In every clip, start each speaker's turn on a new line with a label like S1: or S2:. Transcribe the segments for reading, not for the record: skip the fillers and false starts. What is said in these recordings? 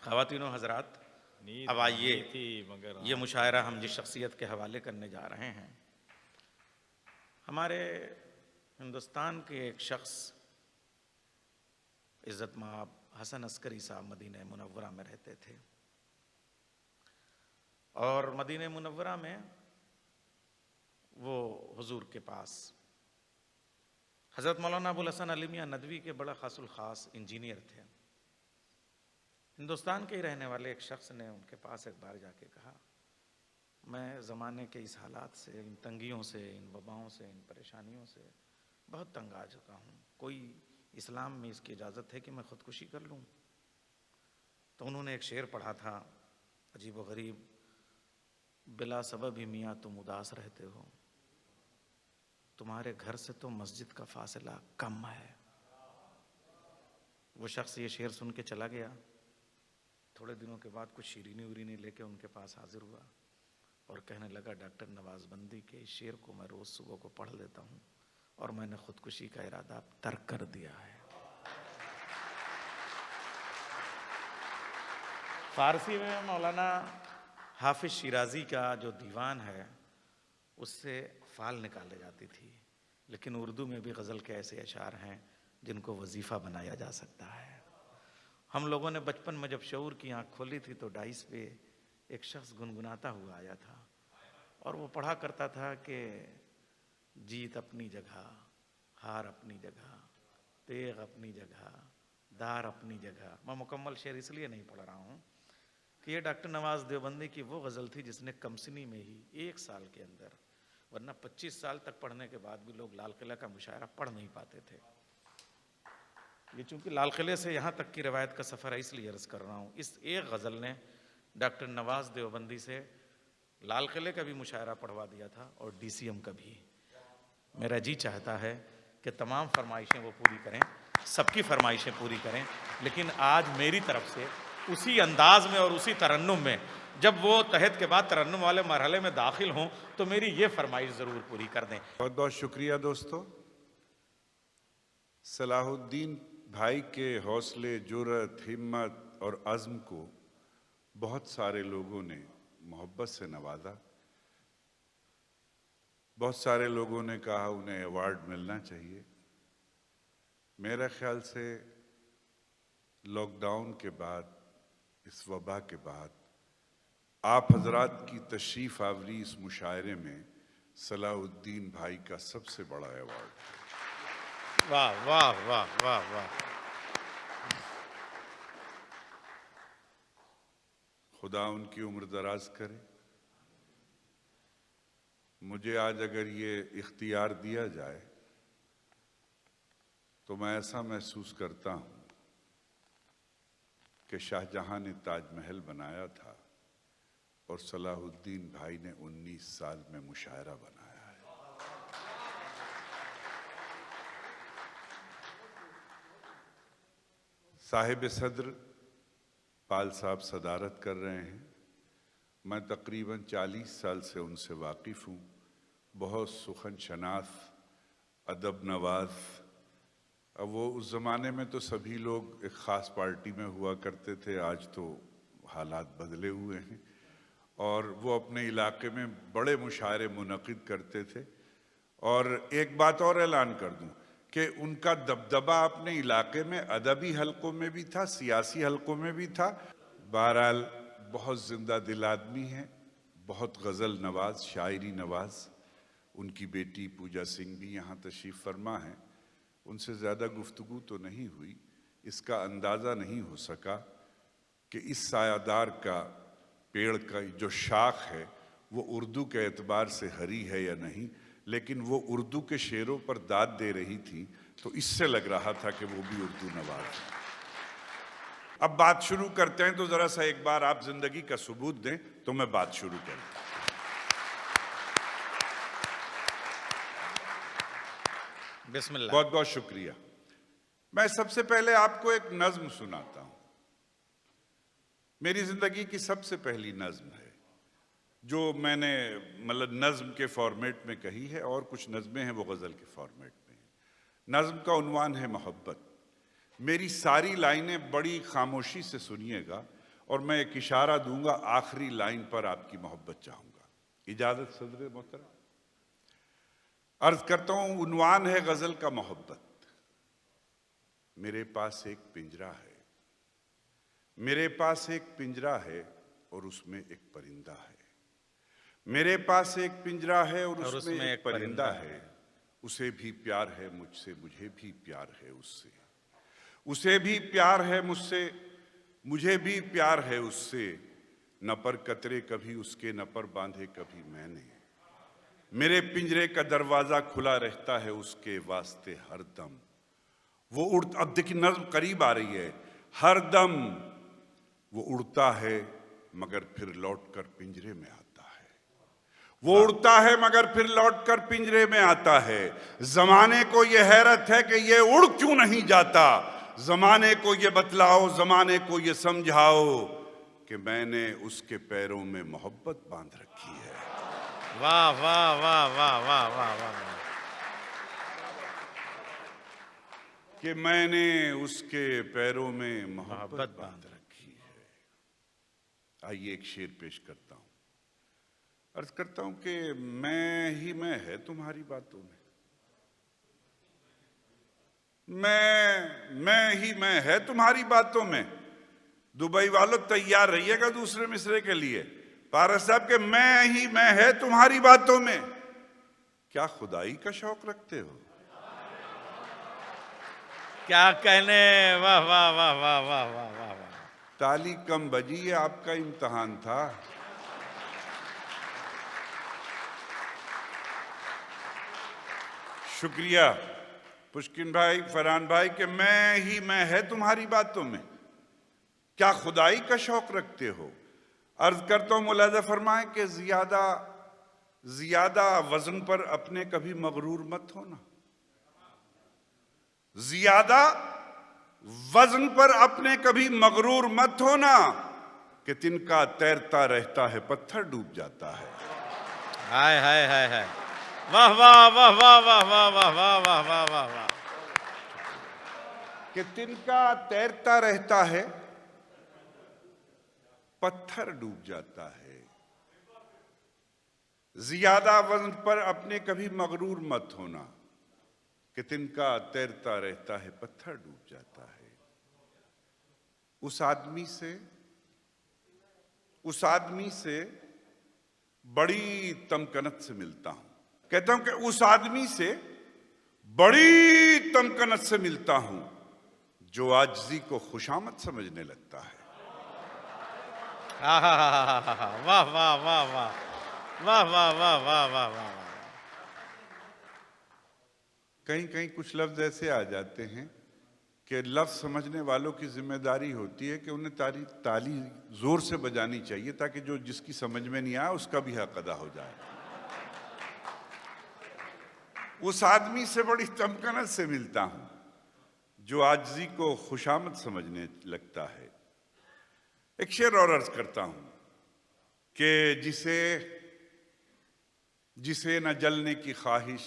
S1: ख़वातीनो हज़रात,
S2: नींद
S1: अब आइए
S2: नहीं थी मगर
S1: ये मुशायरा हम जिस शख्सियत के हवाले करने जा रहे हैं, हमारे हिंदुस्तान के एक शख्स इज़्ज़त माब हसन अस्करी साहब मदीना मुनव्वरा में रहते थे और मदीना मुनव्वरा में वो हुजूर के पास हज़रत मौलाना अबुल हसन अली मियां नदवी के बड़ा खासुल ख़ास इंजीनियर थे। हिंदुस्तान के ही रहने वाले एक शख्स ने उनके पास एक बार जाके कहा, मैं ज़माने के इस हालात से, इन तंगियों से, इन वबाओं से, इन परेशानियों से बहुत तंग आ चुका हूँ, कोई इस्लाम में इसकी इजाज़त है कि मैं ख़ुदकुशी कर लूँ? तो उन्होंने एक शेर पढ़ा था अजीब व गरीब, बिला सबब ही मियाँ तुम उदास रहते हो, तुम्हारे घर से तो मस्जिद का फासला कम है। वो शख्स ये शेर सुन के चला गया। थोड़े दिनों के बाद कुछ शीरीनी उरीनी लेके उनके पास हाजिर हुआ और कहने लगा, डॉक्टर नवाज़बंदी के इस शेर को मैं रोज़ सुबह को पढ़ लेता हूँ और मैंने ख़ुदकुशी का इरादा तर्क कर दिया है। फ़ारसी में मौलाना हाफिज़ शिराज़ी का जो दीवान है उससे फ़ाल निकाले जाती थी, लेकिन उर्दू में भी गज़ल के ऐसे अशार हैं जिनको वजीफ़ा बनाया जा सकता है। हम लोगों ने बचपन में जब शऊर की आँख खोली थी तो डाइस पे एक शख्स गुनगुनाता हुआ आया था और वो पढ़ा करता था कि जीत अपनी जगह, हार अपनी जगह, तेग अपनी जगह, दार अपनी जगह। मैं मुकम्मल शेर इसलिए नहीं पढ़ रहा हूँ कि ये डॉक्टर नवाज़ देवबंदी की वो गज़ल थी जिसने कमसिनी में ही 1 साल के अंदर, वरना 25 साल तक पढ़ने के बाद भी लोग लाल किला का मुशायरा पढ़ नहीं पाते थे। ये चूंकि लाल किले से यहाँ तक की रवायत का सफ़र है इसलिए अर्ज़ कर रहा हूँ। इस एक गज़ल ने डॉक्टर नवाज़ देवबंदी से लाल किले का भी मुशायरा पढ़वा दिया था और DCM का भी। मेरा जी चाहता है कि तमाम फरमाइशें वो पूरी करें, सबकी फरमाइशें पूरी करें, लेकिन आज मेरी तरफ से उसी अंदाज में और उसी तरन्नुम में, जब वो तहत के बाद तरन्नुम वाले मरहले में दाखिल हों तो मेरी ये फरमाइश ज़रूर पूरी कर दें।
S3: बहुत बहुत शुक्रिया दोस्तों। सलाहुद्दीन भाई के हौसले, जुर्रत, हिम्मत और अज़्म को बहुत सारे लोगों ने मोहब्बत से नवाजा। बहुत सारे लोगों ने कहा उन्हें अवार्ड मिलना चाहिए। मेरा ख्याल से लॉकडाउन के बाद, इस वबा के बाद, आप हजरात की तशरीफ़ आवरी इस मुशायरे में सलाहुद्दीन भाई का सबसे बड़ा अवार्ड है।
S1: वाह वाह वाह वाह वाह।
S3: खुदा उनकी उम्र दराज करे। मुझे आज अगर ये इख्तियार दिया जाए तो मैं ऐसा महसूस करता हूँ कि शाहजहां ने ताजमहल बनाया था और सलाहुद्दीन भाई ने 19 साल में मुशायरा बनाया है। साहिब सदर पाल साहब सदारत कर रहे हैं। मैं तकरीबन 40 साल से उनसे वाकिफ़ हूँ। बहुत सुखन शनास, अदब नवाज। अब वो उस ज़माने में तो सभी लोग एक ख़ास पार्टी में हुआ करते थे, आज तो हालात बदले हुए हैं। और वो अपने इलाके में बड़े मुशायरे मुनक़िद करते थे। और एक बात और ऐलान कर दूँ कि उनका दबदबा अपने इलाके में अदबी हलकों में भी था, सियासी हलकों में भी था। बहरहाल बहुत ज़िंदा दिल आदमी हैं, बहुत गज़ल नवाज, शायरी नवाज। उनकी बेटी पूजा सिंह भी यहाँ तशरीफ़ फरमा है। उनसे ज़्यादा गुफ्तगू तो नहीं हुई, इसका अंदाज़ा नहीं हो सका कि इस सायादार का पेड़ का जो शाख है वो उर्दू के एतबार से हरी है या नहीं, लेकिन वो उर्दू के शेरों पर दाद दे रही थी तो इससे लग रहा था कि वो भी उर्दू नवाज है। अब बात शुरू करते हैं तो ज़रा सा एक बार आप ज़िंदगी का सबूत दें तो मैं बात शुरू करूँ।
S1: बिस्मिल्लाह।
S3: बहुत बहुत शुक्रिया। मैं सबसे पहले आपको एक नज़्म सुनाता हूँ। मेरी ज़िंदगी की सबसे पहली नज़्म है जो मैंने मतलब नज़्म के फॉर्मेट में कही है, और कुछ नज़में हैं वो गज़ल के फॉर्मेट में हैं। नज़्म का उन्वान है मोहब्बत। मेरी सारी लाइनें बड़ी खामोशी से सुनिएगा और मैं एक इशारा दूंगा, आखिरी लाइन पर आपकी मोहब्बत चाहूंगा। इजाजत सदर मोहतरम। अर्ज करता हूं, उन्वान है गजल का मोहब्बत। मेरे पास एक पिंजरा है, मेरे पास एक पिंजरा है और उसमें एक परिंदा है। मेरे पास एक पिंजरा है और उसमें एक परिंदा है। उसे भी प्यार है मुझसे, मुझे भी प्यार है उससे। उसे भी प्यार है मुझसे, मुझे भी प्यार है उससे। न पर कतरे कभी उसके, न पर बांधे कभी मैंने। मेरे पिंजरे का दरवाजा खुला रहता है उसके वास्ते हर दम। वो उड़ता, अब देखिए नज़्म करीब आ रही है। हर दम वो उड़ता है मगर फिर लौटकर पिंजरे में आता है। वो उड़ता है मगर फिर लौटकर पिंजरे में आता है। जमाने को ये हैरत है कि ये उड़ क्यों नहीं जाता। जमाने को ये बतलाओ, जमाने को ये समझाओ कि मैंने उसके पैरों में मोहब्बत बांध रखी है।
S1: वाह वाह वाह वाह वाह वाह वाह।
S3: कि मैंने उसके पैरों में मोहब्बत बांध रखी है। आइए एक शेर पेश करता हूं। अर्ज करता हूं कि मैं ही मैं है तुम्हारी बातों में। मैं ही मैं है तुम्हारी बातों में। दुबई वालों तैयार रहिएगा दूसरे मिसरे के लिए। पारस साहब के मैं ही मैं है तुम्हारी बातों में। क्या खुदाई का शौक रखते हो?
S1: क्या कहने, वाह वाह वाह वाह वाह वाह वाह वाह।
S3: ताली कम बजी, ये आपका इम्तहान था। शुक्रिया पुष्किन भाई, फरहान भाई के मैं ही मैं है तुम्हारी बातों में। क्या खुदाई का शौक रखते हो? अर्ज करता हूं, मुलाजा फरमाए कि ज्यादा वजन पर अपने कभी मगरूर मत होना। ज्यादा वजन पर अपने कभी मगरूर मत होना कि तिनका तैरता रहता है पत्थर डूब जाता है।
S1: हाय हाय हाय हाय, वाह वाह वाह वाह वाह वाह वाह वाह वाह वाह वाह वाह।
S3: कि तिनका तैरता रहता है पत्थर डूब जाता है। ज्यादा वजन पर अपने कभी मगरूर मत होना कि तिनका तैरता रहता है पत्थर डूब जाता है। उस आदमी से बड़ी तमकनत से मिलता हूं। कहता हूं कि उस आदमी से बड़ी तमकनत से मिलता हूं जो आजिज़ी को खुशामद समझने लगता है।
S1: वाह वाह वाह वाह वाह वाह वाह वाह वाह वाह वाह।
S3: कहीं कहीं कुछ लफ्ज ऐसे आ जाते हैं कि लफ्ज समझने वालों की जिम्मेदारी होती है कि उन्हें ताली जोर से बजानी चाहिए ताकि जो जिसकी समझ में नहीं आया उसका भी हक अदा हो जाए। उस आदमी से बड़ी तमकनत से मिलता हूं जो आजिज़ी को खुशामद समझने लगता है। एक शेर और अर्ज करता हूं कि जिसे न जलने की ख्वाहिश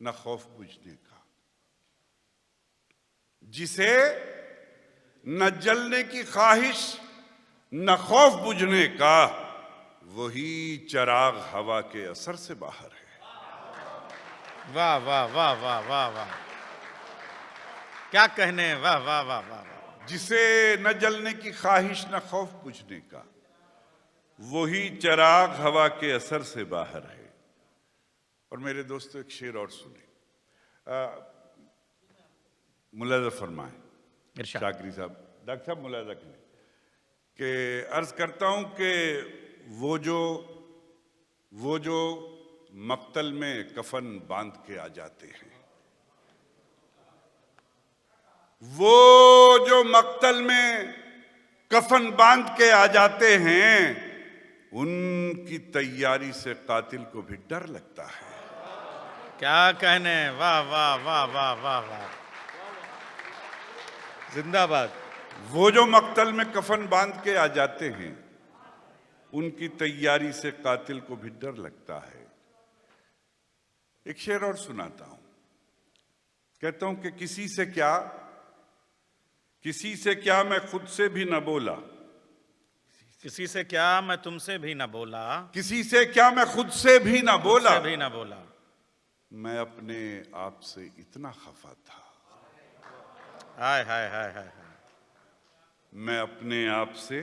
S3: न खौफ बुझने का। जिसे न जलने की ख्वाहिश न खौफ बुझने का, वही चिराग हवा के असर से बाहर है।
S1: वाह वाह वाह वाह वाह वाह, क्या कहने, वाह वाह वाह वाह वाह।
S3: जिसे न जलने की ख्वाहिश न खौफ बुझने का, वही चिराग हवा के असर से बाहर है। और मेरे दोस्तों एक शेर और सुने, मुलाजा फरमाए शाकरी साहब, डॉक्टर साहब मुलाजा करें कि अर्ज करता हूं कि वो जो मक्तल में कफन बांध के आ जाते हैं, वो जो मक्तल में कफन बांध के आ जाते हैं, उनकी तैयारी से कातिल को भी डर लगता है।
S1: क्या कहने, वाह वाह वाह वाह वाह वाह, जिंदाबाद।
S3: वो जो मक्तल में कफन बांध के आ जाते हैं, उनकी तैयारी से कातिल को भी डर लगता है। एक शेर और सुनाता हूं, कहता हूं कि किसी से क्या किसी से क्या मैं खुद से भी न बोला,
S1: किसी से क्या मैं तुमसे भी न बोला,
S3: किसी से क्या मैं खुद से भी न बोला,
S1: से भी न बोला,
S3: मैं अपने आप से इतना खफा था।
S1: हाय हाय हाय हाय हाय।
S3: मैं अपने आप से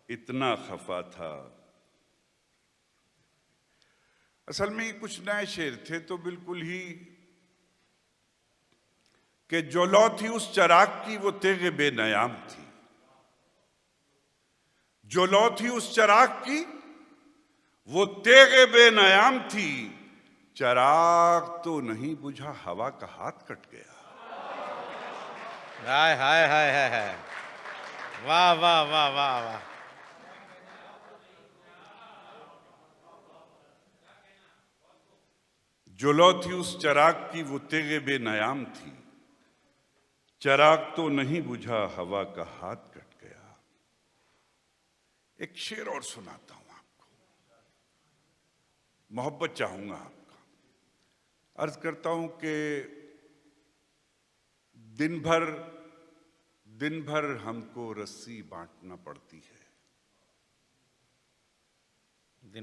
S3: इतना खफा था। असल में ये कुछ नए शेर थे तो बिल्कुल ही कि जो लौ थी उस चराग की वो तेगे बेनयाम थी, जो लौ थी उस चराग की वो तेगे बेनयाम थी, चराग तो नहीं बुझा हवा का हाथ कट गया।
S1: हाय हाय हाय हाय हाय, वाह वाह वाह वाह वाह।
S3: जो लौ थी उस चराग की वो तेगे बेनयाम थी, चराग तो नहीं बुझा हवा का हाथ कट गया। एक शेर और सुनाता हूं आपको, मोहब्बत चाहूंगा आपका। अर्ज करता हूं कि दिन भर हमको रस्सी बांटना पड़ती है।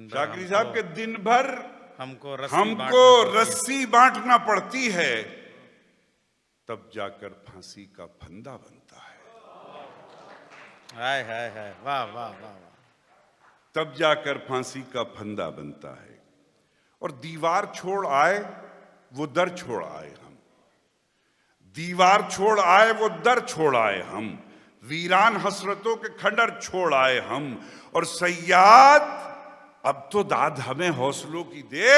S3: शाकरी साहब के दिन भर हमको रस्सी बांटना पड़ती है, तब जाकर फांसी का फंदा बनता है।
S1: हाय हाय हाय, वाह वाह वाह वाह।
S3: तब जाकर फांसी का फंदा बनता है। और दीवार छोड़ आए वो दर छोड़ आए हम, दीवार छोड़ आए वो दर छोड़ आए हम, वीरान हसरतों के खंडर छोड़ आए हम। और सैयाद अब तो दाद हमें हौसलों की दे,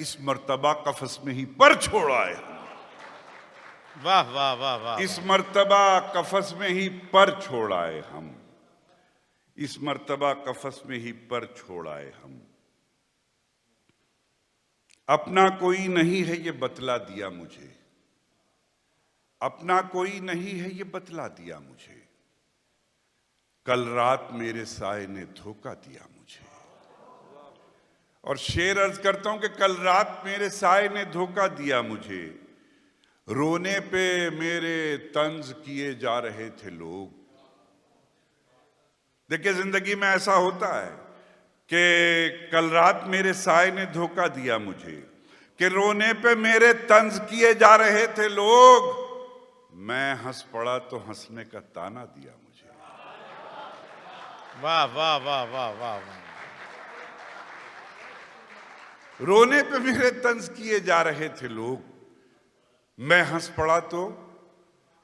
S3: इस मर्तबा कफस में ही पर छोड़ आए हम।
S1: वाह वाह वाह वाह।
S3: इस मर्तबा कफस में ही पर छोड़ आए हम, इस मर्तबा कफस में ही पर छोड़ आए हम। अपना कोई नहीं है ये बतला दिया मुझे, अपना कोई नहीं है ये बतला दिया मुझे, कल रात मेरे साए ने धोखा दिया मुझे। और शेर अर्ज करता हूं कि कल रात मेरे साए ने धोखा दिया मुझे, रोने पे मेरे तंज किए जा रहे थे लोग। देखिए जिंदगी में ऐसा होता है कि कल रात मेरे साए ने धोखा दिया मुझे, कि रोने पे मेरे तंज किए जा रहे थे लोग, मैं हंस पड़ा तो हंसने का ताना दिया मुझे।
S1: वाह वाह वाह वाह वाह वाह।
S3: रोने पे मेरे तंज किए जा रहे थे लोग, मैं हंस पड़ा तो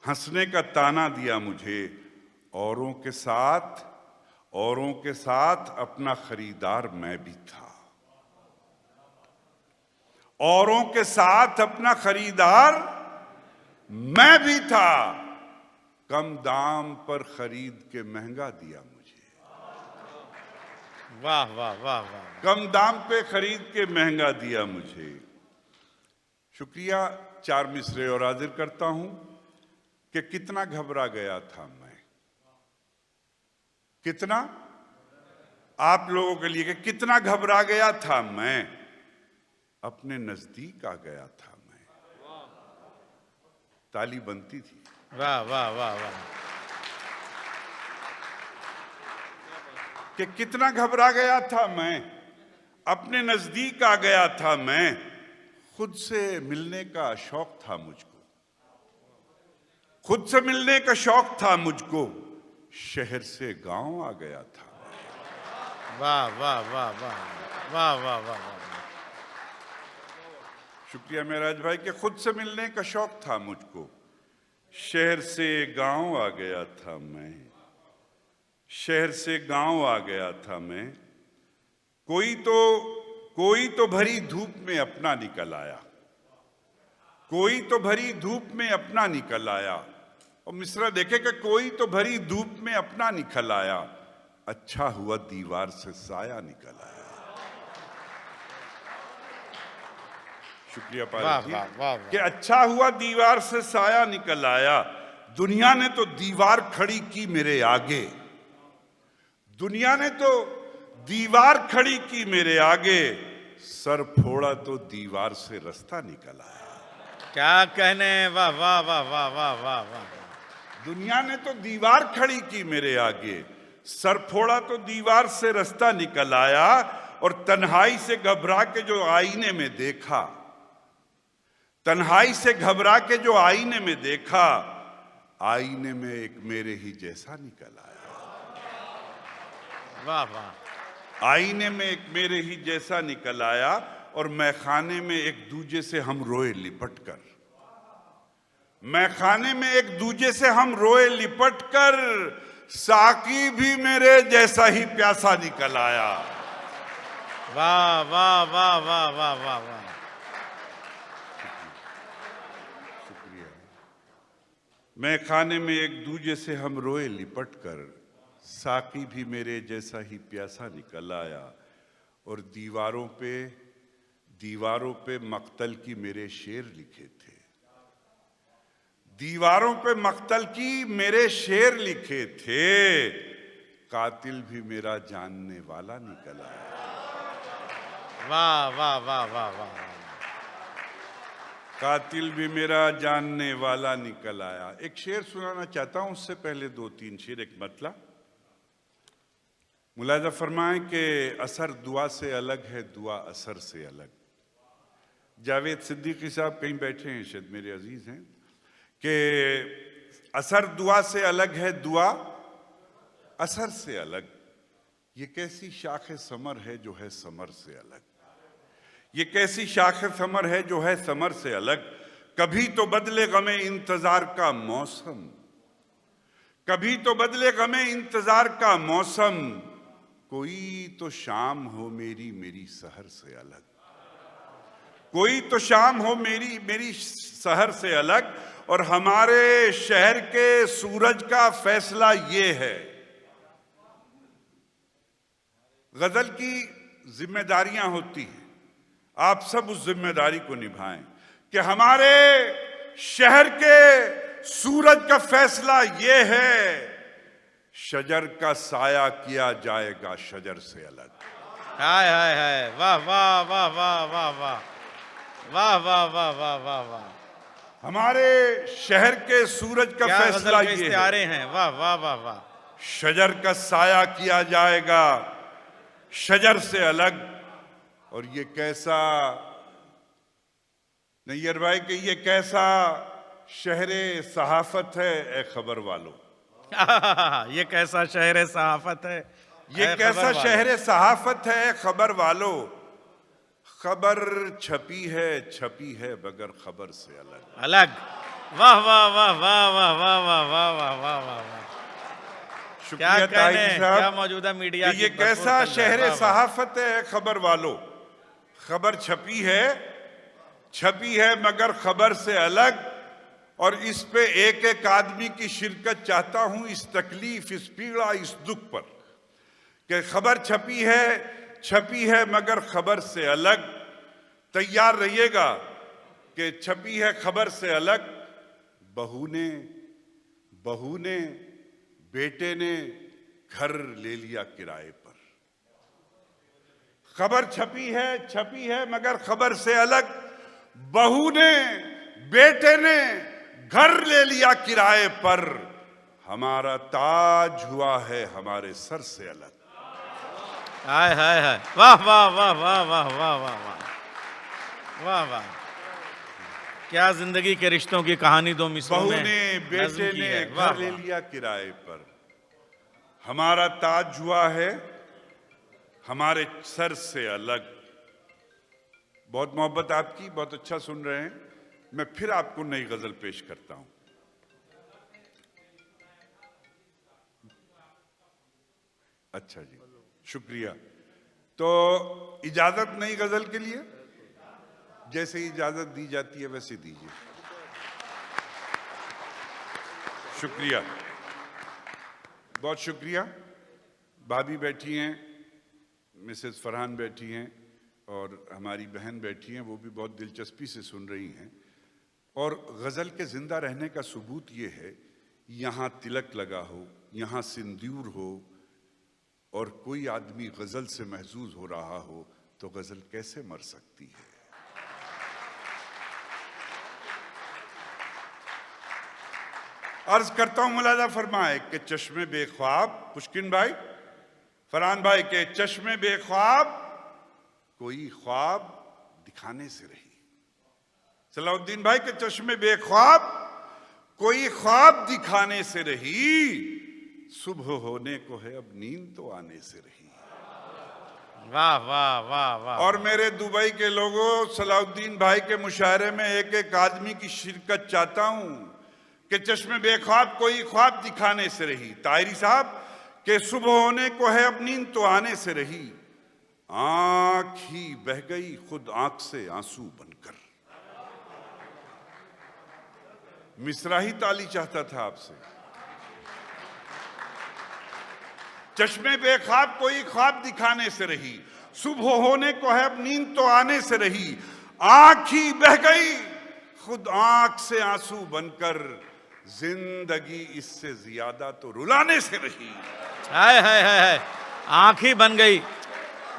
S3: हंसने का ताना दिया मुझे। औरों के साथ अपना खरीदार मैं भी था, औरों के साथ अपना खरीदार मैं भी था, कम दाम पर खरीद के महंगा दिया मुझे।
S1: वाह वाह वाह वाह।
S3: कम दाम पे खरीद के महंगा दिया मुझे। शुक्रिया। 4 मिसरे और हाजिर करता हूं कि कितना घबरा गया था मैं, कितना आप लोगों के लिए कि कितना घबरा गया था मैं, अपने नजदीक आ गया था मैं। ताली बनती थी।
S1: वाह वाह वाह वाह।
S3: कि कितना घबरा गया था मैं, अपने नजदीक आ गया था मैं, खुद से मिलने का शौक था मुझको, खुद से मिलने का शौक था मुझको, शहर से गांव आ गया था।
S1: वाह वाह वाह वाह वाह वाह वाह वाह।
S3: शुक्रिया मेराज भाई कि खुद से मिलने का शौक था मुझको, शहर से गांव आ गया था मैं, शहर से गांव आ गया था मैं। कोई तो भरी धूप में अपना निकल आया, कोई तो भरी धूप में अपना निकल आया। और मिसरा देखे कि कोई तो भरी धूप में अपना निकल आया, अच्छा हुआ दीवार से साया निकल आया। शुक्रिया पाल जी कि अच्छा हुआ दीवार से साया निकल आया। दुनिया ने तो दीवार खड़ी की मेरे आगे, दुनिया ने तो दीवार खड़ी की मेरे आगे, सर फोड़ा तो दीवार से रास्ता निकल आया।
S1: क्या कहने, वाह वाह वाह वाह वाह वाह वाह।
S3: दुनिया ने तो दीवार खड़ी की मेरे आगे, सर फोड़ा तो दीवार से रास्ता निकल आया, और तन्हाई से घबरा के जो आईने में देखा, तन्हाई से घबरा के जो आईने में देखा, आईने में एक मेरे ही जैसा निकल आया।
S1: वाह वाह।
S3: आईने में एक मेरे ही जैसा निकल आया, और मैखाने में एक दूजे से हम रोए लिपट कर, मैखाने में एक दूजे से हम रोए लिपट कर, साकी भी मेरे जैसा ही प्यासा निकल आया।
S1: वाह वाह वाह वाह वाह वाह वाह।
S3: शुक्रिया। मैखाने में एक दूजे से हम रोए लिपट कर, साकी भी मेरे जैसा ही प्यासा निकल आया, और दीवारों पे मक्तल की मेरे शेर लिखे थे, दीवारों पे मक्तल की मेरे शेर लिखे थे, कातिल भी मेरा जानने वाला निकल आया।
S1: वाह वाह वाह वाह वाह।
S3: कातिल भी मेरा जानने वाला निकल आया। एक शेर सुनाना चाहता हूं, उससे पहले 2-3 शेर, एक मतला। मुलाजा फरमाएं कि असर दुआ से अलग है, दुआ असर से अलग। जावेद सिद्दीकी साहब कहीं बैठे हैं, शायद मेरे अजीज हैं, कि असर दुआ से अलग है, दुआ असर से अलग। ये कैसी शाख समर है जो है समर से अलग, ये कैसी शाख समर है जो है समर से अलग। कभी तो बदले गमे इंतजार का मौसम, कभी तो बदले गमे इंतजार का मौसम, कोई तो शाम हो मेरी मेरी सहर से अलग, कोई तो शाम हो मेरी मेरी सहर से अलग। और हमारे शहर के सूरज का फैसला ये है, गजल की जिम्मेदारियां होती हैं, आप सब उस जिम्मेदारी को निभाएं कि हमारे शहर के सूरज का फैसला ये है, शजर का साया किया जाएगा शजर से अलग।
S1: हाय हाय हाय, वाह वाह वाह वाह वाह वाह वाह वाह वाह वाह वाह वाह।
S3: हमारे शहर के सूरज का फैसला ये
S1: इस्तिहारे हैं, वाह वाह वाह वाह।
S3: शजर का साया किया जाएगा शजर से अलग। और ये कैसा, नैयर भाई, कि ये कैसा शहरे सहाफत है ए खबर वालों,
S1: ये कैसा शहर सहाफत है,
S3: ये कैसा शहर सहाफत है खबर वालों, खबर छपी है बगैर खबर से अलग
S1: अलग। वाह वाह वाह वाह वाह वाह वाह वाह वाह वाह वाह वाह।
S3: शुक्रिया ताहिर साहब,
S1: क्या मौजूदा मीडिया
S3: ये कैसा शहर सहाफत है खबर वालों, खबर छपी है मगर खबर से अलग। और इस पे एक एक आदमी की शिरकत चाहता हूं, इस तकलीफ, इस पीड़ा, इस दुख पर, कि खबर छपी है मगर खबर से अलग। तैयार रहिएगा कि छपी है खबर से अलग। बहू ने बेटे ने घर ले लिया किराए पर, खबर छपी है मगर खबर से अलग। बहू ने बेटे ने घर ले लिया किराए पर, हमारा ताज हुआ है हमारे सर से अलग।
S1: हाय हाय हाय, वाह वाह वाह वाह वाह वाह वाह वाह वाह वाह। क्या जिंदगी के रिश्तों की कहानी दो मिसरों में।
S3: बहू ने बेटे ने घर ले लिया किराए पर, हमारा ताज हुआ है हमारे सर से अलग। बहुत मोहब्बत आपकी, बहुत अच्छा सुन रहे हैं। मैं फिर आपको नई गजल पेश करता हूं। अच्छा जी, शुक्रिया। तो इजाजत नई गजल के लिए, जैसे इजाजत दी जाती है वैसे दीजिए। शुक्रिया, बहुत शुक्रिया। भाभी बैठी हैं, मिसेस फरहान बैठी हैं, और हमारी बहन बैठी हैं, वो भी बहुत दिलचस्पी से सुन रही हैं। और गज़ल के ज़िंदा रहने का सबूत ये है, यहाँ तिलक लगा हो, यहाँ सिंदूर हो, और कोई आदमी गज़ल से महजूज हो रहा हो, तो गज़ल कैसे मर सकती है। अर्ज करता हूं, मुलाजा फरमाए कि चश्मे बेख्वाब, पुष्किन भाई, फरहान भाई के चश्मे बेख्वाब कोई ख्वाब दिखाने से रही। सलाउद्दीन भाई के चश्मे बेख्वाब कोई ख्वाब दिखाने से रही, सुबह होने को है अब नींद तो आने से रही।
S1: वाह वाह वाह वाह।
S3: और मेरे दुबई के लोगों, सलाउद्दीन भाई के मुशायरे में एक एक आदमी की शिरकत चाहता हूं कि चश्मे बेख्वाब कोई ख्वाब दिखाने से रही। तायरी साहब के सुबह होने को है अब नींद तो आने से रही, आंख ही बह गई खुद आंख से आंसू बनकर। मिसरा ही ताली चाहता था आपसे। चश्मे बेख्वाब कोई ख्वाब दिखाने से रही, सुबह होने को है अब नींद तो आने से रही, आंख ही बह गई खुद आंख से आंसू बनकर, जिंदगी इससे ज्यादा तो रुलाने से रही।
S1: हाय हाय हाय हाय, आंख ही बन गई,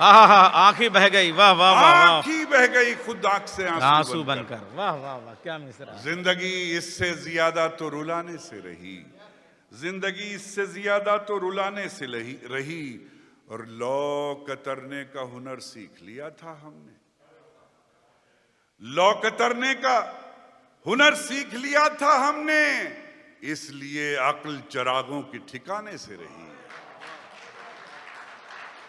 S1: आंख ही बह गई। वाह वाह वाह वाह।
S3: आंख ही बह गई खुद आंख से
S1: आंसू बनकर। वाह वाह वाह, क्या मिसरा।
S3: जिंदगी इससे ज्यादा तो रुलाने से रही, जिंदगी इससे ज्यादा तो रुलाने से रही, और लौ कतरने का हुनर सीख लिया था हमने। लौ कतरने का हुनर सीख लिया था हमने, इसलिए अक्ल चरागों की ठिकाने से रही।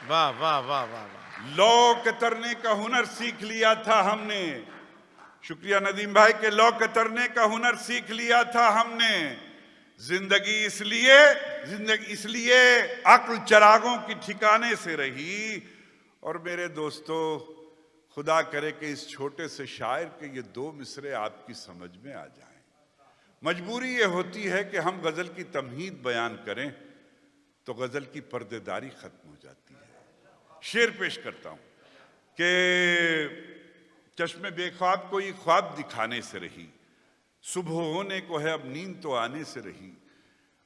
S1: वाह वाह वाह वाह वाह।
S3: लौ कतरने का हुनर सीख लिया था हमने। शुक्रिया नदीम भाई के लौ कतरने का हुनर सीख लिया था हमने। जिंदगी इसलिए अक्ल चरागों की ठिकाने से रही। और मेरे दोस्तों, खुदा करे कि इस छोटे से शायर के ये दो मिसरे आपकी समझ में आ जाएं। मजबूरी ये होती है कि हम गजल की तमहीद बयान करें तो गजल की पर्देदारी खत्म हो जाती है। शेर पेश करता हूं कि चश्मे बेख्वाब कोई ख्वाब दिखाने से रही, सुबह होने को है अब नींद तो आने से रही।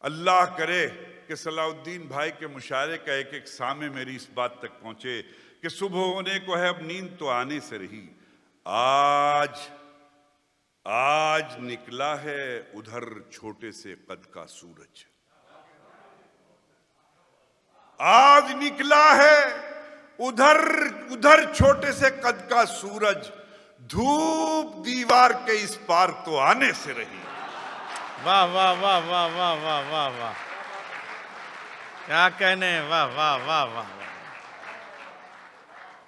S3: अल्लाह करे कि सलाउद्दीन भाई के मुशायरे का एक एक सामे मेरी इस बात तक पहुंचे कि सुबह होने को है अब नींद तो आने से रही। आज निकला है उधर छोटे से कद का सूरज, आज निकला है उधर छोटे से कद का सूरज, धूप दीवार के इस पार तो आने से रही।
S1: वाह वाह वाह वाह वाह वाह वाह वाह, क्या कहने। वाह वाह वाह वाह।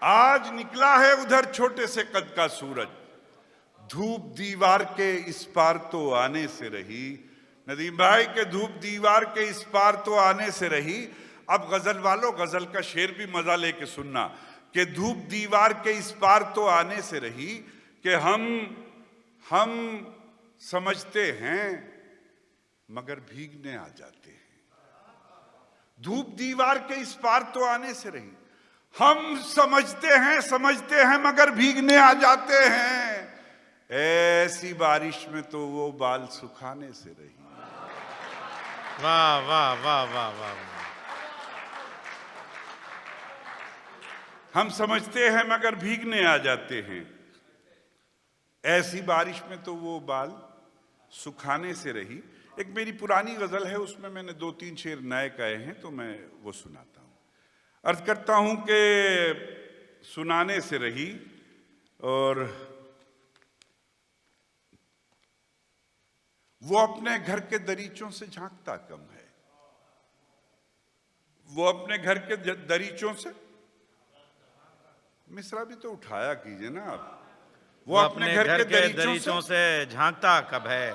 S3: आज निकला है उधर छोटे से कद का सूरज, धूप दीवार के इस पार तो आने से रही। नदीम भाई के धूप दीवार के इस पार तो आने से रही। अब गजल वालों, गजल का शेर भी मजा लेके सुनना कि धूप दीवार के इस पार तो आने से रही, कि हम समझते हैं मगर भीगने आ जाते हैं। धूप दीवार के इस पार तो आने से रही, हम समझते हैं मगर भीगने आ जाते हैं। ऐसी बारिश में तो वो बाल सुखाने से रही।
S1: वाह वाह वाह वाह वाह।
S3: हम समझते हैं मगर भीगने आ जाते हैं, ऐसी बारिश में तो वो बाल सुखाने से रही। एक मेरी पुरानी गजल है, उसमें मैंने 2-3 शेर नए कहे हैं, तो मैं वो सुनाता हूं। अर्ज करता हूं कि सुनाने से रही। और वो अपने घर के दरीचों से झांकता कम है, वो अपने घर के दरीचों से, मिसरा भी तो उठाया कीजिए ना आप। वो अपने घर के दरीचों से
S1: झांकता कब है,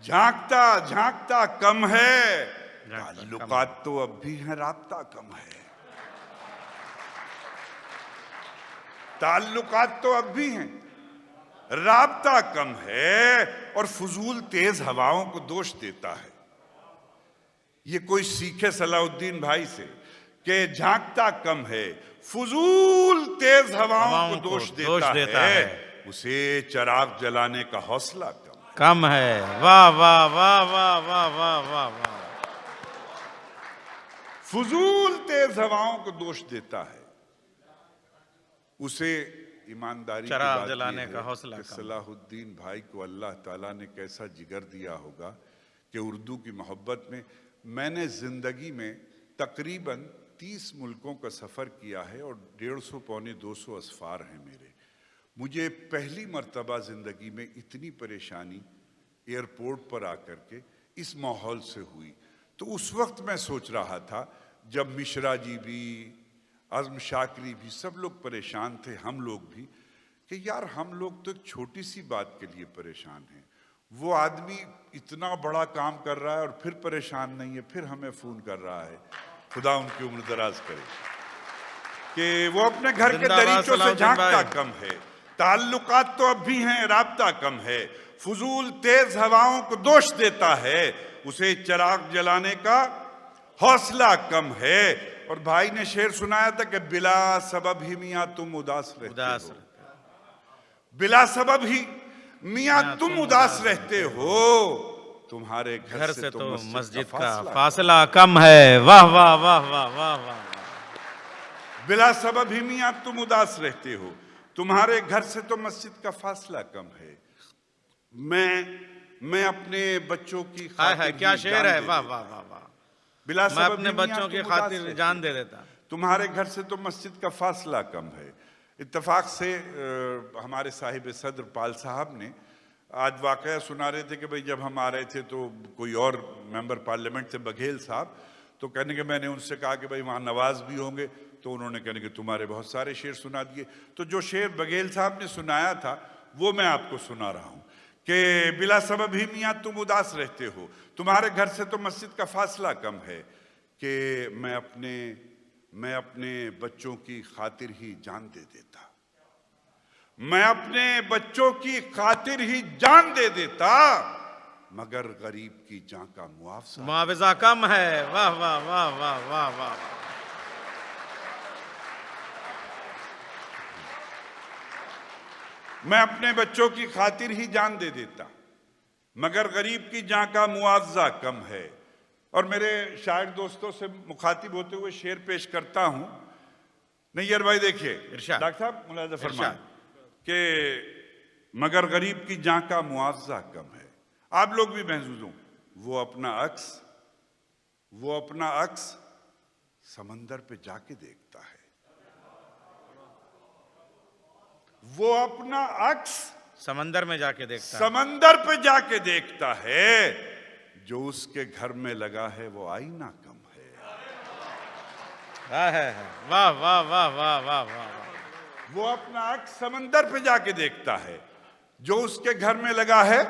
S3: झांकता कम है, ताल्लुकात तो अब भी है, राब्ता कम है। ताल्लुकात तो अब भी हैं, राब्ता कम है। और फजूल तेज हवाओं को दोष देता है। ये कोई सीखे सलाउद्दीन भाई से कि झांकता कम है, फजूल तेज हवाओं को दोष देता है, उसे चिराग जलाने का हौसला कम है।
S1: वाह वाह वाह वाह वाह वाह वाह वाह।
S3: फजूल तेज हवाओं को दोष देता है, उसे ईमानदारी
S1: चिराग जलाने का हौसला कम।
S3: सलाहुद्दीन भाई को अल्लाह ताला ने कैसा जिगर दिया होगा कि उर्दू की मोहब्बत में मैंने ज़िंदगी में तकरीबन 30 मुल्कों का सफ़र किया है और 150 पौने 200 असफ़ार हैं मेरे। मुझे पहली मर्तबा ज़िंदगी में इतनी परेशानी एयरपोर्ट पर आकर के इस माहौल से हुई। तो उस वक्त मैं सोच रहा था, जब मिश्रा जी भी, आज़म शाकिरी भी, सब लोग परेशान थे, हम लोग भी, कि यार हम लोग तो एक छोटी सी बात के लिए परेशान हैं, वो आदमी इतना बड़ा काम कर रहा है और फिर परेशान नहीं है, फिर हमें फ़ोन कर रहा है। खुदा उनकी उम्र दराज करे कि वो अपने घर के दरीचों से झांकता कम है, ताल्लुकात तो अब भी हैं, राब्ता कम है, फजूल तेज हवाओं को दोष देता है, उसे चिराग जलाने का हौसला कम है। और भाई ने शेर सुनाया था कि बिला सबब ही मियाँ तुम उदास रहते हो, बिला सबब ही मियाँ तुम उदास रहते हो, तुम्हारे घर से तो मस्जिद का
S1: फासला कम है। वाह वाह वाह वाह वाह वाह।
S3: बिला सबब ही मियाँ तुम उदास रहते हो, तुम्हारे घर से तो मस्जिद का फासला कम है। मैं अपने बच्चों की खातिर,
S1: क्या शेर है, वाह वाह वाह वाह।
S3: बिला
S1: मैं अपने बच्चों की खातिर जान दे देता,
S3: तुम्हारे घर से तो मस्जिद का फासला कम है। इत्तेफाक से हमारे साहिब सदर पाल साहब ने आज वाकया सुना रहे थे कि भाई जब हम आ रहे थे तो कोई और मेंबर पार्लियामेंट थे बघेल साहब, तो कहने के मैंने उनसे कहा कि भाई वहाँ नवाज भी होंगे, तो उन्होंने कहने कि तुम्हारे बहुत सारे शेर सुना दिए। तो जो शेर बघेल साहब ने सुनाया था वो मैं आपको सुना रहा हूँ कि बिला सबब ही मियाँ तुम उदास रहते हो, तुम्हारे घर से तो मस्जिद का फासला कम है, कि मैं अपने बच्चों की खातिर ही जान दे देता, मैं अपने बच्चों की खातिर ही जान दे देता, मगर गरीब की जान का मुआवजा
S1: कम है। वाह वाह वाह वाह वाह वाह।
S3: मैं अपने बच्चों की खातिर ही जान दे देता, मगर गरीब की जान का मुआवजा कम है। और मेरे शायर दोस्तों से मुखातिब होते हुए शेर पेश करता हूं। नैयर भाई देखिए, डॉक्टर साहब मुलाज़ा फरमाएं कि मगर गरीब की जान का मुआवजा कम है। आप लोग भी महसूस हो, वो अपना अक्स समंदर पे जाके देखता है, वो अपना अक्स
S1: समंदर में जाके देखता है,
S3: समंदर पे जाके देखता है, जो उसके घर में लगा है वो आईना कम है।
S1: वाह वाह वाह वाह वाह वाह।
S3: वो अपना अक्स समंदर पे जाके देखता है, जो उसके घर में लगा है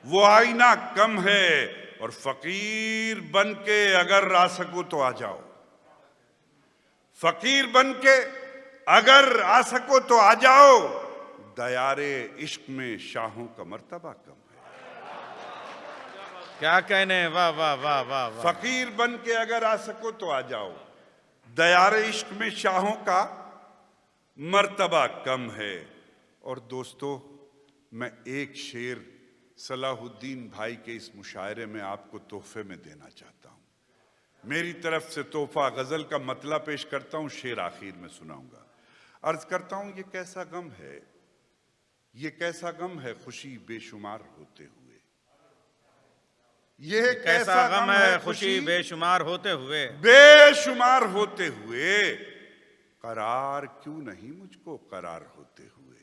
S3: वो आईना कम है। और फकीर बन के अगर आ सको तो आ जाओ, फकीर बन के अगर आ सको तो आ जाओ, दयारे इश्क में शाहों का मर्तबा कम है।
S1: क्या कहने, वाह वाह वाह वाह।
S3: फकीर बन के अगर आ सको तो आ जाओ, दयारे इश्क में शाहों का मर्तबा कम है। और दोस्तों, मैं एक शेर सलाहुद्दीन भाई के इस मुशायरे में आपको तोहफे में देना चाहता हूं। मेरी तरफ से तोहफा गजल का मतलब पेश करता हूं, शेर आखिर में सुनाऊंगा। अर्ज करता हूं, ये कैसा गम है, ये कैसा गम है खुशी बेशुमार होते हुए, ये कैसा गम है खुशी
S1: बेशुमार होते हुए,
S3: बेशुमार होते हुए, करार क्यों नहीं मुझको करार होते हुए।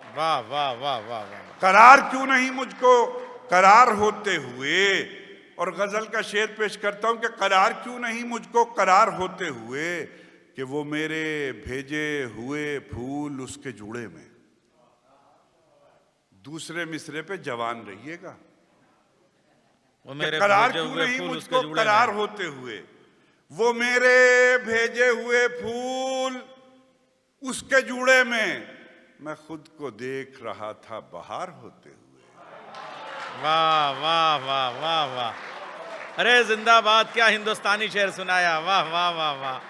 S1: वाह वाह वाह वाह वाह।
S3: करार क्यों नहीं मुझको करार होते हुए। और गजल का शेर पेश करता हूं कि करार क्यों नहीं मुझको करार होते हुए, कि वो मेरे भेजे हुए फूल उसके जूड़े में। दूसरे मिसरे पे जवान रहिएगा।
S1: वो मेरे
S3: करार क्यों नहीं मुझको करार होते हुए, वो मेरे भेजे हुए फूल उसके जूड़े में, मैं खुद को देख रहा था बहार होते हुए।
S1: वाह वाह वाह वाह वाह। अरे जिंदाबाद, क्या हिंदुस्तानी शेर सुनाया, वाह वाह वाह वाह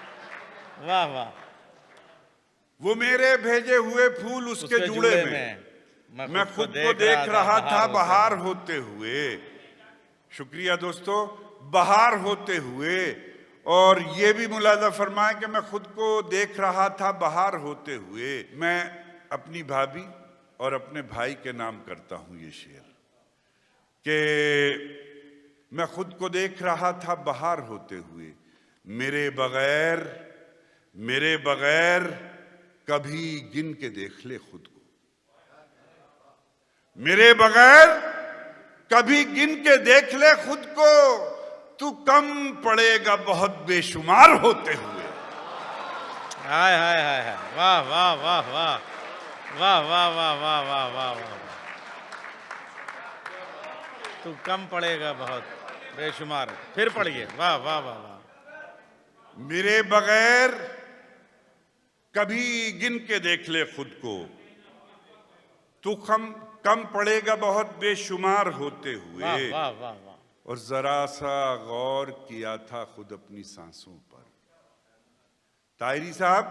S1: वाह वाह।
S3: वो मेरे भेजे हुए फूल उसके जूड़े में, मैं खुद को देख रहा था बहार होते हुए। शुक्रिया दोस्तों, बहार होते हुए। और ये भी मुलाजा फरमाए कि मैं खुद को देख रहा था बहार होते हुए। मैं अपनी भाभी और अपने भाई के नाम करता हूं ये शेर। कि मैं खुद को देख रहा था बहार होते हुए, मेरे बगैर कभी गिन के देख ले खुद को, मेरे बगैर कभी गिन के देख ले खुद को, तू कम पड़ेगा बहुत बेशुमार होते हुए।
S1: हाय हाय हाय हाय, वाह वाह वाह वाह वाह वाह वाह वाह वाह वाह वाह, तू कम पड़ेगा बहुत बेशुमार। फिर पढ़िए, वाह वाह वाह वाह।
S3: मेरे बगैर कभी गिन के देख ले खुद को, तू कम पड़ेगा बहुत बेशुमार होते हुए।
S1: वाह वाह वाह वाह।
S3: और जरा सा गौर किया था खुद अपनी सांसों पर, तायरी साहब,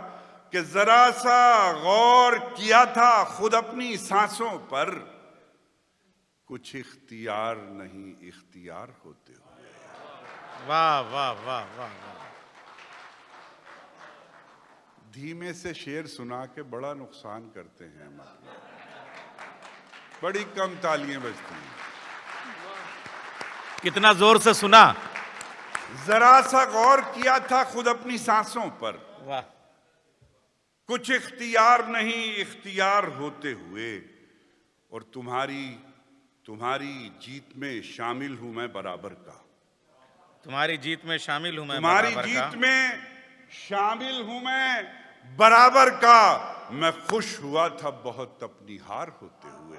S3: कि जरा सा गौर किया था खुद अपनी सांसों पर, कुछ इख्तियार नहीं इख्तियार होते हुए।
S1: वाह वाह वाह वाह वाह।
S3: धीमे से शेर सुना के बड़ा नुकसान करते हैं, मतलब बड़ी कम तालियां बजती हैं।
S1: कितना जोर से सुना।
S3: जरा सा गौर किया था खुद अपनी सांसों पर,
S1: वाह।
S3: कुछ इख्तियार नहीं इख्तियार होते हुए, और तुम्हारी जीत में शामिल हूं मैं बराबर का,
S1: तुम्हारी जीत में शामिल हूं मैं
S3: तुम्हारी
S1: बराबर
S3: जीत
S1: का।
S3: में शामिल हूं मैं बराबर का। मैं खुश हुआ था बहुत अपनी हार होते हुए।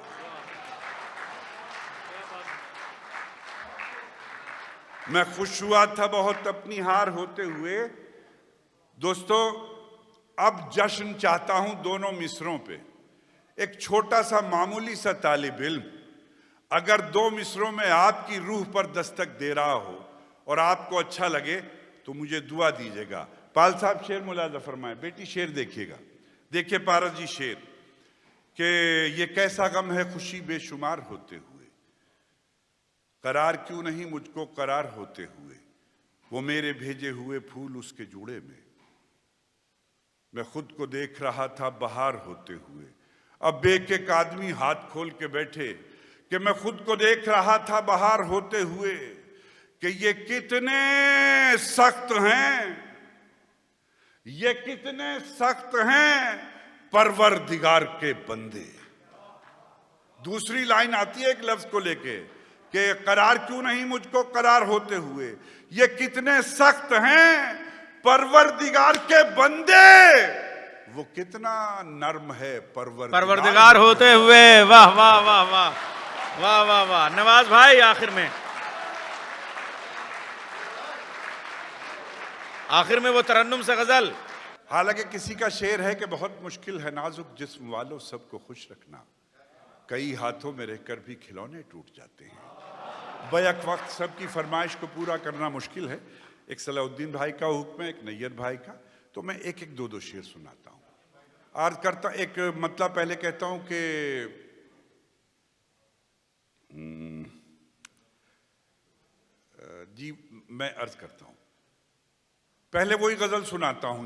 S3: मैं खुश हुआ था बहुत अपनी हार होते हुए। दोस्तों, अब जश्न चाहता हूं दोनों मिसरों पे। एक छोटा सा मामूली सा तालिब इल्म अगर दो मिसरों में आपकी रूह पर दस्तक दे रहा हो और आपको अच्छा लगे तो मुझे दुआ दीजिएगा। पाल साहब शेर मुलाजा फरमाए। बेटी शेर देखिएगा, देखिए पारस जी शेर, कि ये कैसा गम है खुशी बेशुमार होते हुए, करार क्यों नहीं मुझको करार होते हुए, वो मेरे भेजे हुए फूल उसके जूड़े में, मैं खुद को देख रहा था बहार होते हुए। अब बेक आदमी हाथ खोल के बैठे कि मैं खुद को देख रहा था बहार होते हुए, कि ये कितने सख्त हैं, ये कितने सख्त हैं परवरदिगार के बंदे। दूसरी लाइन आती है एक लफ्ज को लेके कि करार क्यों नहीं मुझको करार होते हुए, ये कितने सख्त हैं परवरदिगार के बंदे, वो कितना नर्म है
S1: परवरदिगार होते हुए। वाह वाह वाह वाह वाह वाह वाह। नवाज भाई आखिर में वो तरन्नुम से गजल।
S3: हालांकि किसी का शेर है कि बहुत मुश्किल है नाजुक जिस्म वालों सबको खुश रखना, कई हाथों में रहकर भी खिलौने टूट जाते हैं, बैक वक्त सबकी फरमाइश को पूरा करना मुश्किल है। एक सलाउद्दीन भाई का हुक्म है, एक नैयर भाई का, तो मैं एक एक दो शेर सुनाता हूँ। अर्ज करता एक मतलब पहले कहता हूँ कि जी मैं अर्ज करता हूँ, पहले वही गजल सुनाता हूँ,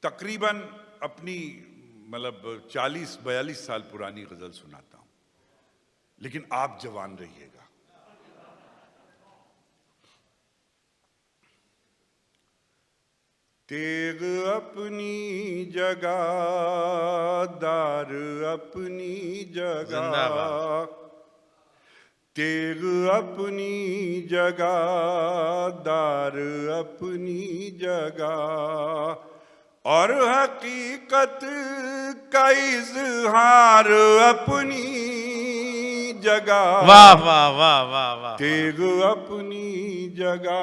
S3: तकरीबन अपनी मतलब 40-42 साल पुरानी गजल सुनाता हूँ, लेकिन आप जवान रहिएगा। तेग अपनी जगह, दार अपनी जगह, तेग अपनी जगह, दार अपनी जगह, और हकीकत का इजहार अपनी जगह।
S1: वाह वाह वाह वाह वाह।
S3: तेग अपनी जगह,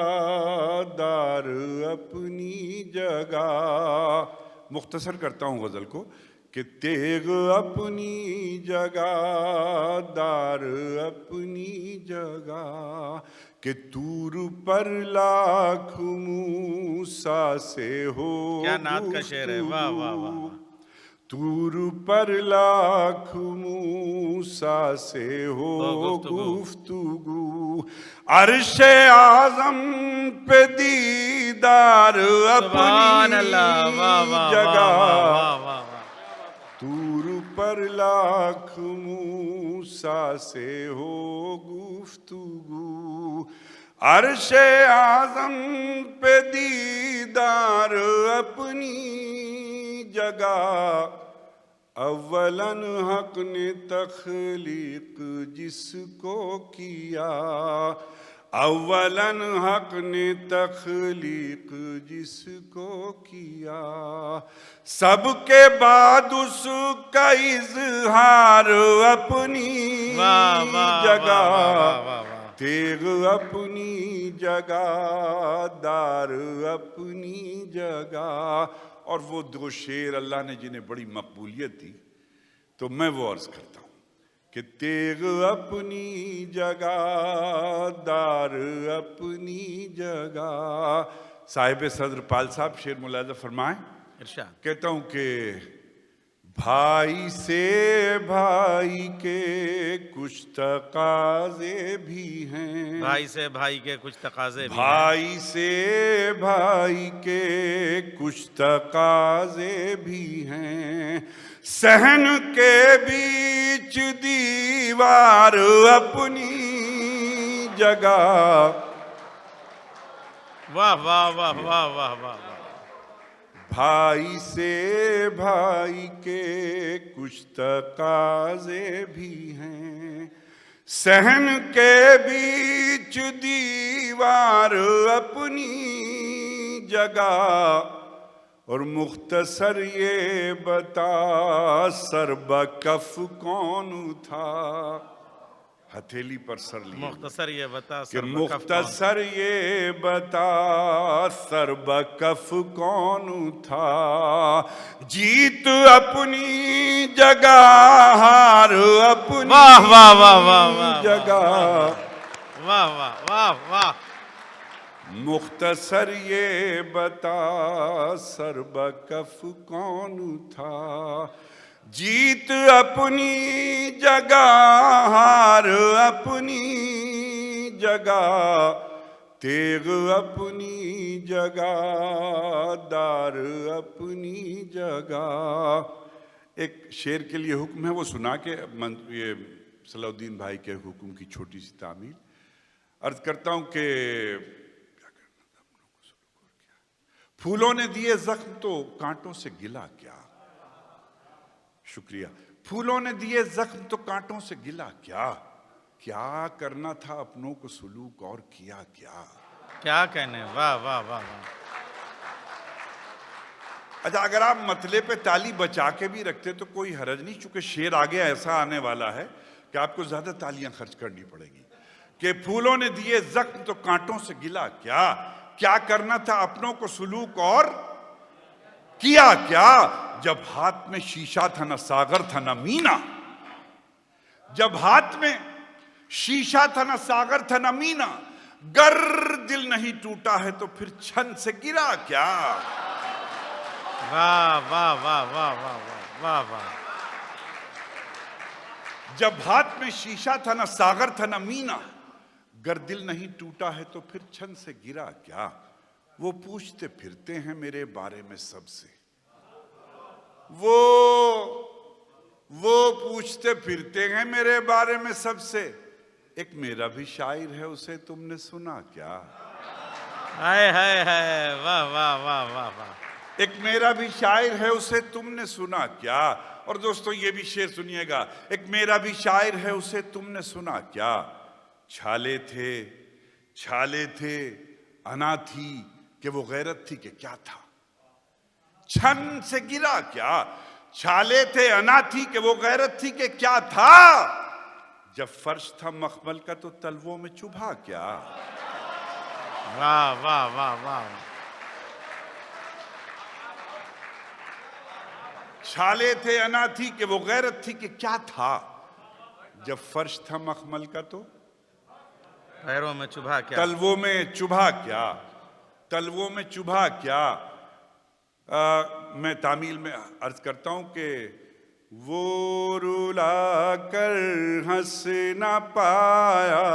S3: दार अपनी जगह। मुख्तसर करता हूँ गजल को कि तेग अपनी जगह, दार अपनी जगह, कि तूर पर लाख मूसा से हो।
S1: क्या नात का शेर है, वाह वाह वाह।
S3: तूर पर लाख मूसा से हो गुफ्तगू, अर्शे आज़म पे दीदार अपनी जगह, तूर पर लाख मूसा से हो गुफ्तगू, अर्शे आज़म पे दीदार अपनी जगह, अव्वलन हक ने तख्लीक जिसको किया, अव्वलन हक ने तख्लीक जिसको किया, सबके बाद उसका इजहार अपनी जगह, तेग अपनी जगह, दार अपनी जगह। और वो दो शेर अल्लाह ने जिन्हें बड़ी मकबूलियत दी, तो मैं वो अर्ज करता हूँ कि तेग अपनी जगह, दार अपनी जगह। साहिब सदर पाल साहब शेर मुलाजा फरमाएं।
S1: इरशाद।
S3: कहता हूँ कि भाई से भाई के कुछ तकाजे भी हैं,
S1: भाई से भाई के कुछ तकाजे भी हैं,
S3: भाई से भाई के कुछ तकाजे भी हैं, सहन के बीच दीवार अपनी जगह।
S1: वाह वाह वाह वाह वाह वाह।
S3: भाई से भाई के कुछ तकाजे भी हैं, सहन के बीच दीवार अपनी जगह। और मुख्तसर ये बता सरबकफ कौन था, हथेली पर सर लिए।
S1: मुख्तसर ये बता
S3: कि मुख्तसर ये बता सरबकफ कौन था, जीत अपनी जगह, हार अपनी
S1: वाह वाह वाह वाह वाह
S3: जगह।
S1: वाह वाह वाह वाह।
S3: मुख्तसर ये बता सरबकफ कौन था, जीत अपनी जगह, हार अपनी जगह, तेग अपनी जगह, दार अपनी जगह। एक शेर के लिए हुक्म है, वो सुना के ये सलाउद्दीन भाई के हुक्म की छोटी सी तामील अर्ज करता हूं कि फूलों ने दिए जख्म तो कांटों से गिला क्या। शुक्रिया। फूलों ने दिए जख्म तो कांटों से गिला क्या, क्या करना था अपनों को सुलूक और किया क्या।
S1: क्या कहने। वाह वाह वाह वाह।
S3: अच्छा, अगर आप मतले पे ताली बचा के भी रखते तो कोई हरज नहीं, चूंकि शेर आगे ऐसा आने वाला है कि आपको ज्यादा तालियां खर्च करनी पड़ेगी। कि फूलों ने दिए जख्म तो कांटों से गिला क्या, क्या करना था अपनों को सुलूक और किया क्या। जब हाथ में शीशा था न सागर था न मीना, जब हाथ में शीशा था न सागर था न मीना, गर दिल नहीं टूटा है तो फिर छन से गिरा क्या।
S1: वाह वाह वाह वाह वाह वाह वाह।
S3: जब हाथ में शीशा था न सागर था न मीना, गर दिल नहीं टूटा है तो फिर छन से गिरा क्या। वो पूछते फिरते हैं मेरे बारे में सबसे, वो पूछते फिरते हैं मेरे बारे में सबसे। एक मेरा भी शायर है उसे तुमने सुना क्या।
S1: हाय हाय हाय। वाह वाह वाह वाह वाह।
S3: एक मेरा भी शायर है उसे तुमने सुना क्या। और दोस्तों ये भी शेर सुनिएगा, एक मेरा भी शायर है उसे तुमने सुना क्या। छाले थे अना थी कि वो गैरत थी कि क्या था, छन से गिरा क्या। छाले थे अना थी कि वो गैरत थी कि क्या था, जब फर्श था मखमल का तो तलवों में चुभा क्या।
S1: वाह वाह वाह वाह।
S3: छाले थे अना थी कि वो गैरत थी कि क्या था, जब फर्श था मखमल का तो
S1: पैरों में चुभा क्या,
S3: तलवों में चुभा क्या, तलवों में चुभा क्या। मैं तामील में अर्ज करता हूं कि वो रुला कर हंस ना पाया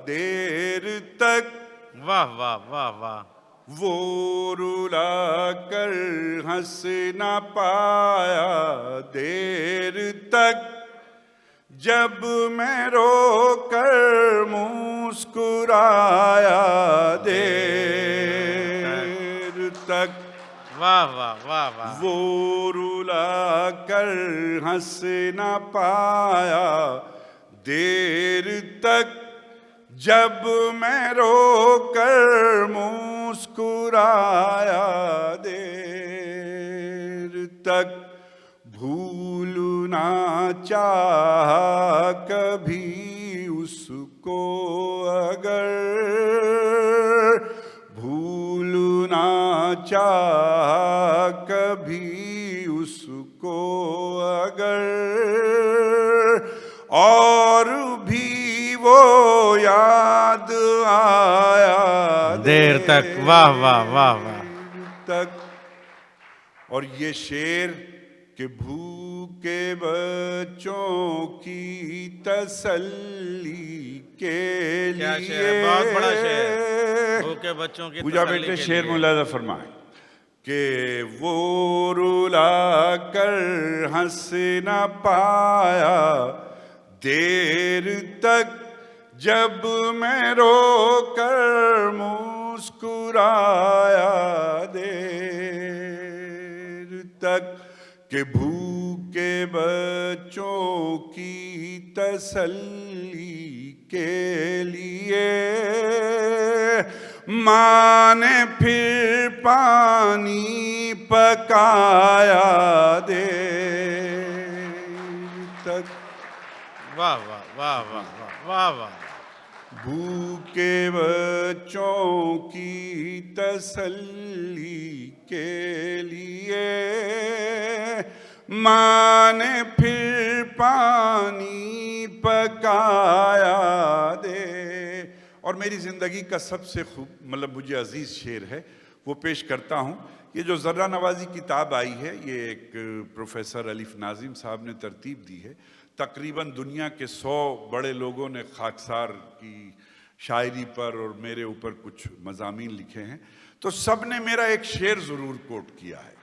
S3: देर तक।
S1: वाह वाह वाह वाह।
S3: वो रुला कर हंस ना पाया देर तक, जब मैं रो कर मुस्कुराया देर तक।
S1: वाह वाह वाह वाह।
S3: वो रुला कर हंस ना पाया देर तक, जब मैं रो कर मुस्कुराया देर तक। भूल ना चाहा कभी उसको अगर, भूल ना चाहा कभी उसको अगर, और भी वो याद आया
S1: देर तक। वाह वाह वाह वाह।
S3: तक। और ये शेर कि भूखे बच्चों की तसल्ली के
S1: क्या
S3: लिए,
S1: शेर है, बहुत बड़ा शेर। भूखे बच्चों की
S3: पूजा
S1: तसल्ली
S3: बेटे
S1: के
S3: शेर
S1: लिए।
S3: मुलाजा फरमाए कि वो रुला कर हंस ना पाया देर तक, जब मैं रो कर मुस्कुराया देर तक। कि भूखे बच्चों की तसल्ली के लिए माँ ने फिर पानी पकाया देर तक।
S1: वाह वाह वाह वाह वाह वाह वाह।
S3: भूखे बच्चों की तसल्ली के लिए माँ ने फिर पानी पकाया दे। और मेरी ज़िंदगी का सबसे खूब मतलब मुझे अजीज़ शेर है, वो पेश करता हूँ। ये जो ज़र्रा नवाज़ी किताब आई है, ये एक प्रोफेसर अलीफ नाजिम साहब ने तरतीब दी है। तकरीबन दुनिया के 100 बड़े लोगों ने खाकसार की शायरी पर और मेरे ऊपर कुछ मज़ामीन लिखे हैं, तो सब ने मेरा एक शेर ज़रूर कोट किया है।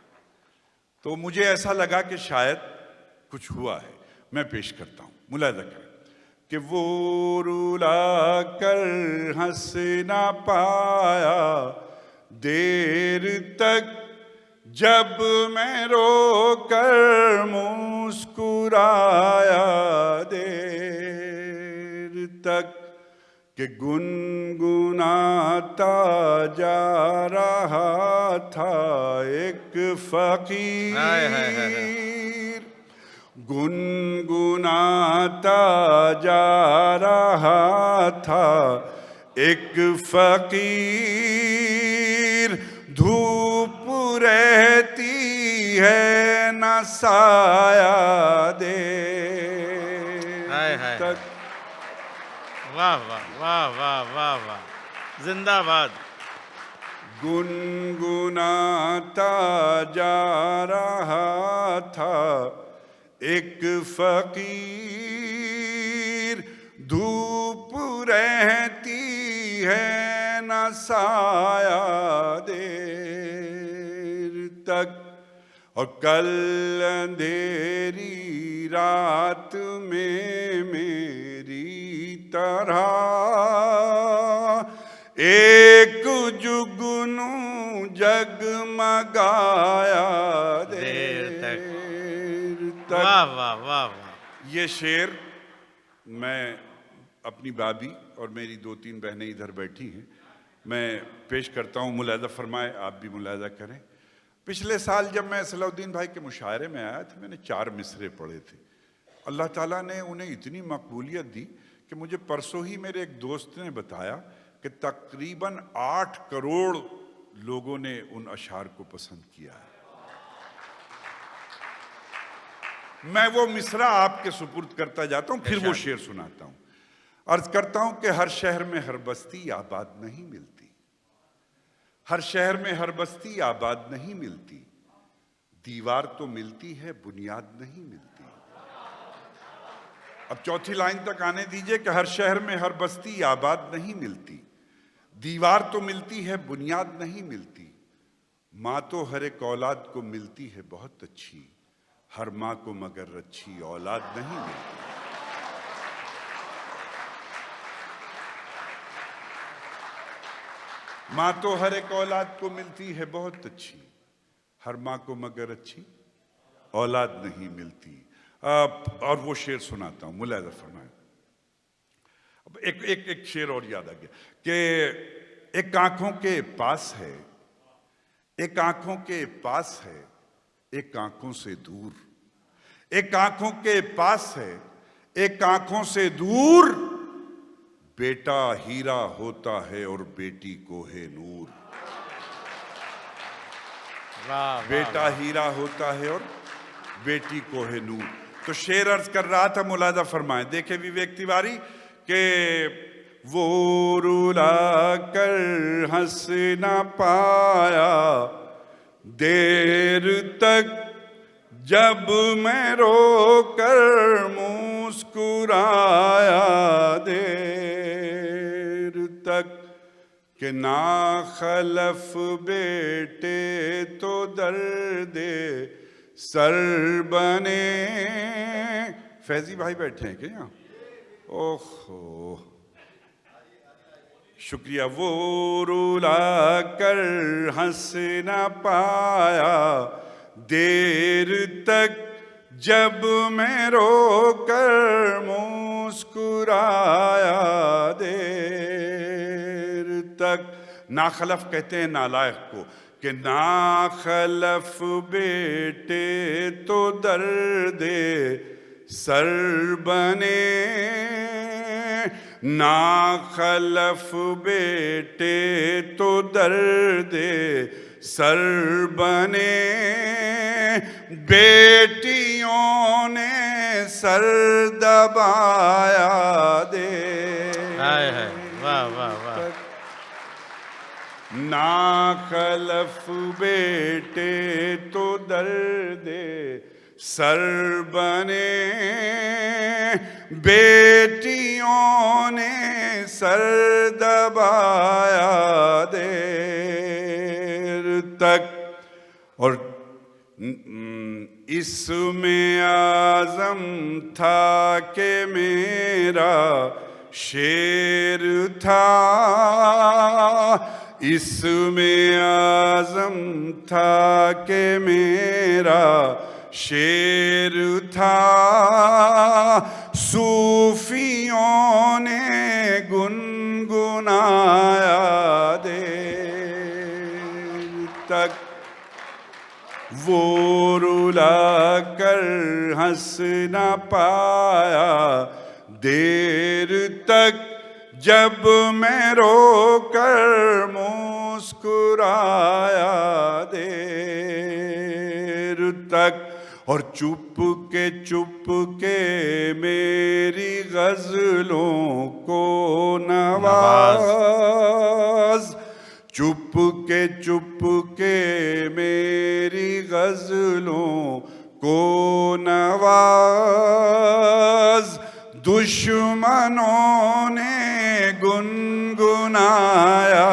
S3: तो मुझे ऐसा लगा कि शायद कुछ हुआ है, मैं पेश करता हूँ, मुलाहिज़ा करें कि वो रुला कर हंस ना पाया देर तक, जब मैं रो कर मुस्कुराया देर तक। कि गुनगुनाता जा रहा था एक फकीर, गुनगुनाता जा रहा था एक फकीर, धूप रहती है न साया दे तक।
S1: वाह वाह वाह वाह वाह वाह, जिंदाबाद।
S3: गुनगुनाता जा रहा था एक फकीर, धूप रहती है न साया देर तक। और कल अंधेरी रात में मेरी तरह एक जुगनू जगमगाया देर तक।
S1: वाह वाह वाह वाह।
S3: ये शेर मैं अपनी भाभी और मेरी 2-3 बहनें इधर बैठी हैं, मैं पेश करता हूँ, मुलाहिज़ा फरमाए, आप भी मुलाहिज़ा करें। पिछले साल जब मैं सलाउद्दीन भाई के मुशायरे में आया था, मैंने 4 मिसरे पढ़े थे। अल्लाह ताला ने उन्हें इतनी मकबूलियत दी कि मुझे परसों ही मेरे एक दोस्त ने बताया कि तकरीबन 8 करोड़ लोगों ने उन अशार को पसंद किया है। मैं वो मिसरा आपके सुपुर्द करता जाता हूँ, फिर वो शेर सुनाता हूँ। अर्ज करता हूँ कि हर शहर में हर बस्ती आबाद नहीं मिलती, हर शहर में हर बस्ती आबाद नहीं मिलती, दीवार तो मिलती है बुनियाद नहीं मिलती। अब चौथी लाइन तक आने दीजिए कि हर शहर में हर बस्ती आबाद नहीं मिलती, दीवार तो मिलती है, बुनियाद नहीं मिलती। माँ तो हर एक औलाद को मिलती है बहुत अच्छी, हर माँ को मगर अच्छी औलाद नहीं मिलती। माँ तो हर एक औलाद को मिलती है बहुत अच्छी, हर माँ को मगर अच्छी औलाद नहीं मिलती। और वो शेर सुनाता हूं, मुलाहिजा फरमाएं। अब एक शेर और याद आ गया कि एक आंखों के पास है, एक आंखों के पास है, एक आंखों से दूर। एक आंखों के पास है, एक आंखों से दूर। बेटा हीरा होता है और बेटी को है नूर। बेटा हीरा होता है और बेटी को है नूर। तो शेर अर्ज कर रहा था, मुलाहिजा फरमाएं। देखे विवेक तिवारी के वो रुला कर हंस ना पाया देर तक, जब मैं रो कर मुस्कुराया देर तक, कि ना खलफ बेटे तो दर्दे सर बने। फैजी भाई बैठे हैं क्या यहाँ? ओहो शुक्रिया। वो रुला कर हंस ना पाया देर तक, जब मैं रो कर मुस्कुराया देर तक। नाखलफ कहते हैं नालायक को, कि नाखलफ बेटे तो दर्दे सर बने। नाखलफ बेटे तो दर्दे सर बने, बेटियों ने सर दबाया दे।
S1: हाय हाय, वाह वाह वाह।
S3: नाखलफ बेटे तो दर्दे सर बने, बेटियों ने सर दबाया देर तक। और इसमें आज़म था कि मेरा शेर था, इसमें आज़म था कि मेरा शेर था। सूफियों ने गुनगुनाया देर तक, वो रुला कर हंस ना पाया देर तक, जब मैं रो कर मुस्कुराया देर तक। और चुप के मेरी गजलों को नवाज, चुप के मेरी गजलों को नवाज। दुश्मनों ने गुनगुनाया